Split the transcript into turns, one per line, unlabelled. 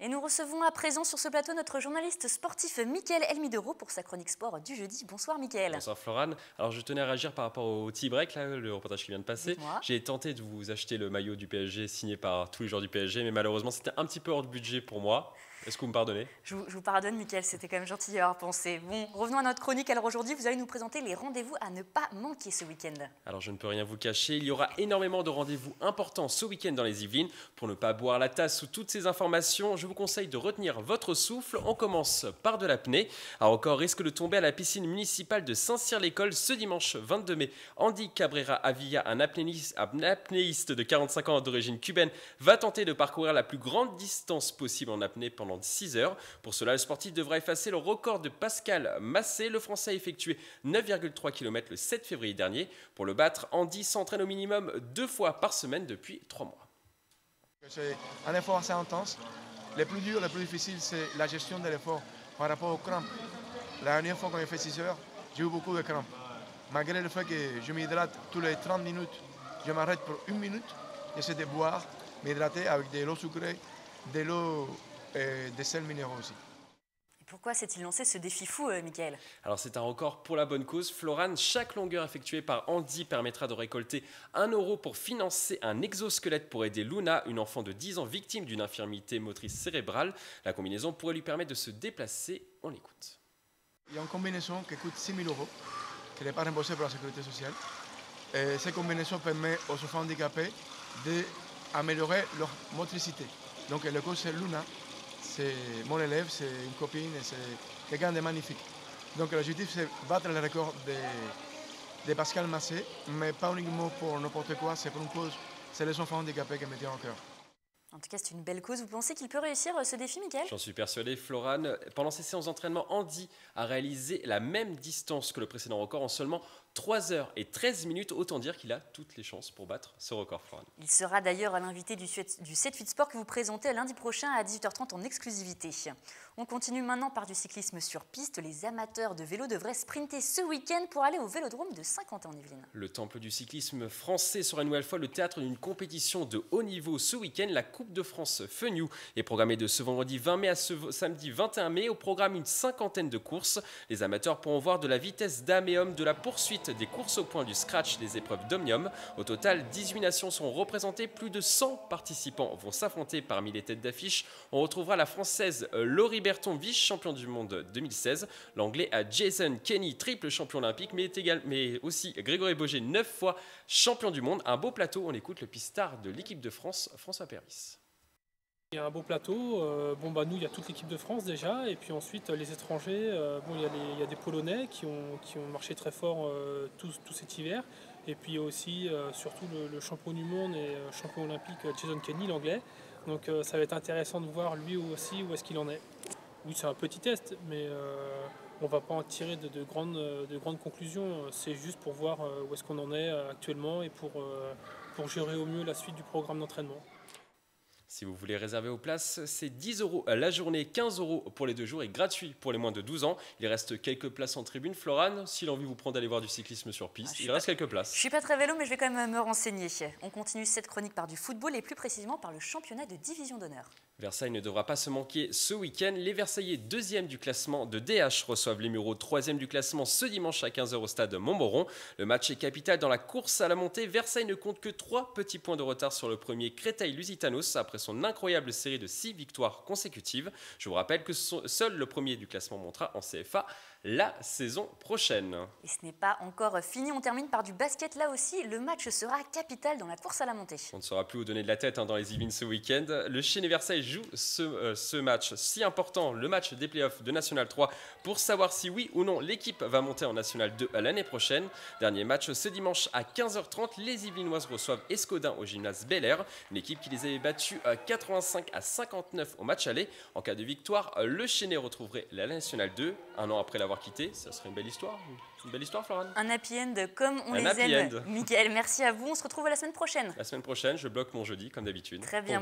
Et nous recevons à présent sur ce plateau notre journaliste sportif Mickaël Elmidoro pour sa chronique sport du jeudi. Bonsoir Mickaël.
Bonsoir Florane. Alors je tenais à réagir par rapport au tea break, là, le reportage qui vient de passer.
Dites-moi.
J'ai tenté de vous acheter le maillot du PSG signé par tous les joueurs du PSG, mais malheureusement c'était un petit peu hors de budget pour moi. Est-ce que vous me pardonnez?
Je vous pardonne Mickaël, c'était quand même gentil d'y avoir pensé. Bon, revenons à notre chronique. Alors aujourd'hui, vous allez nous présenter les rendez-vous à ne pas manquer ce week-end.
Alors je ne peux rien vous cacher, il y aura énormément de rendez-vous importants ce week-end dans les Yvelines. Pour ne pas boire la tasse sous toutes ces informations, je vous conseille de retenir votre souffle. On commence par de l'apnée. Un record risque de tomber à la piscine municipale de Saint-Cyr-l'École ce dimanche 22 mai. Andy Cabrera Avilla, un apnéiste de 45 ans d'origine cubaine, va tenter de parcourir la plus grande distance possible en apnée pendant 6 heures. Pour cela, le sportif devra effacer le record de Pascal Massé. Le Français a effectué 9,3 km le 7 février dernier. Pour le battre, Andy s'entraîne au minimum 2 fois par semaine depuis 3 mois.
C'est un effort assez intense. Le plus dur, le plus difficile, c'est la gestion de l'effort par rapport aux crampes. La dernière fois qu'on a fait 6 heures, j'ai eu beaucoup de crampes. Malgré le fait que je m'hydrate tous les 30 minutes, je m'arrête pour 1 minute. J'essaie de boire, m'hydrater avec de l'eau sucrée, de l'eau et des sels minéraux aussi.
Et pourquoi s'est-il lancé ce défi fou, Mickaël?
Alors c'est un record pour la bonne cause. Florane, chaque longueur effectuée par Andy permettra de récolter 1 euro pour financer un exosquelette pour aider Luna, une enfant de 10 ans victime d'une infirmité motrice cérébrale. La combinaison pourrait lui permettre de se déplacer. On l'écoute.
Il y a une combinaison qui coûte 6 000 euros, qui n'est pas remboursée par la sécurité sociale. Et cette combinaison permet aux enfants handicapés d'améliorer leur motricité. Donc le coach c'est Luna, c'est mon élève, c'est une copine, c'est quelqu'un de magnifique. Donc l'objectif c'est battre le record de Pascal Massé, mais pas uniquement pour n'importe quoi, c'est pour une cause, c'est les enfants handicapés qui me tiennent au cœur.
En tout cas, c'est une belle cause. Vous pensez qu'il peut réussir ce défi, Mickaël?
J'en suis persuadé, Florane. Pendant ses séances d'entraînement, Andy a réalisé la même distance que le précédent record en seulement 3 heures et 13 minutes. Autant dire qu'il a toutes les chances pour battre ce record, Florane.
Il sera d'ailleurs à l'invité du 7-8 Sport que vous présentez lundi prochain à 18h30 en exclusivité. On continue maintenant par du cyclisme sur piste. Les amateurs de vélo devraient sprinter ce week-end pour aller au vélodrome de Saint-Quentin-en-Yvelines.
Le temple du cyclisme français sera une nouvelle fois le théâtre d'une compétition de haut niveau ce week-end. La Coupe de France Fenioux est programmée de ce vendredi 20 mai à ce samedi 21 mai. Au programme, une cinquantaine de courses. Les amateurs pourront voir de la vitesse dames et hommes, de la poursuite, des courses au point, du scratch, des épreuves d'omnium. Au total, 18 nations sont représentées. Plus de 100 participants vont s'affronter parmi les têtes d'affiche. On retrouvera la française Laurie Berton, vice-champion du monde 2016. L'anglais Jason Kenny, triple champion olympique, mais aussi Grégory Boger, 9 fois champion du monde. Un beau plateau, on écoute le pistard de l'équipe de France, François Péris.
Il y a un beau plateau, nous il y a toute l'équipe de France déjà, et puis ensuite les étrangers, il y a des Polonais qui ont marché très fort tout cet hiver, et puis aussi surtout le champion du monde et champion olympique Jason Kenny, l'anglais, donc ça va être intéressant de voir lui aussi où est-ce qu'il en est. Oui, c'est un petit test, mais on ne va pas en tirer de grandes conclusions, c'est juste pour voir où est-ce qu'on en est actuellement et pour gérer au mieux la suite du programme d'entraînement.
Si vous voulez réserver vos places, c'est 10 € la journée, 15 € pour les 2 jours et gratuit pour les moins de 12 ans. Il reste quelques places en tribune. Florane, si l'envie vous prend d'aller voir du cyclisme sur piste, il reste quelques places.
Je ne suis pas très vélo, mais je vais quand même me renseigner. On continue cette chronique par du football et plus précisément par le championnat de division d'honneur.
Versailles ne devra pas se manquer ce week-end. Les Versaillais 2e du classement de DH reçoivent les Mureaux 3e du classement ce dimanche à 15 h au stade Montmoron. Le match est capital dans la course à la montée. Versailles ne compte que 3 petits points de retard sur le premier Créteil-Lusitanos après son incroyable série de 6 victoires consécutives. Je vous rappelle que seul le premier du classement montera en CFA la saison prochaine.
Et ce n'est pas encore fini, on termine par du basket là aussi. Le match sera capital dans la course à la montée.
On ne saura plus où donner de la tête dans les Yvelines ce week-end. Le Chêne et Versailles jouent ce match si important, le match des playoffs de National 3, pour savoir si oui ou non l'équipe va monter en National 2 l'année prochaine. Dernier match ce dimanche à 15 h 30, les Yvelinoises reçoivent Escodin au gymnase Bel Air, une équipe qui les avait battues 85 à 59 au match aller. En cas de victoire, le Chêne retrouverait la National 2 un an après l'avoir quitté. Ça serait une belle histoire. Une belle histoire, Florane.
Un happy end comme on les aime. Mickaël, merci à vous. On se retrouve la semaine prochaine.
La semaine prochaine, je bloque mon jeudi comme d'habitude.
Très bien.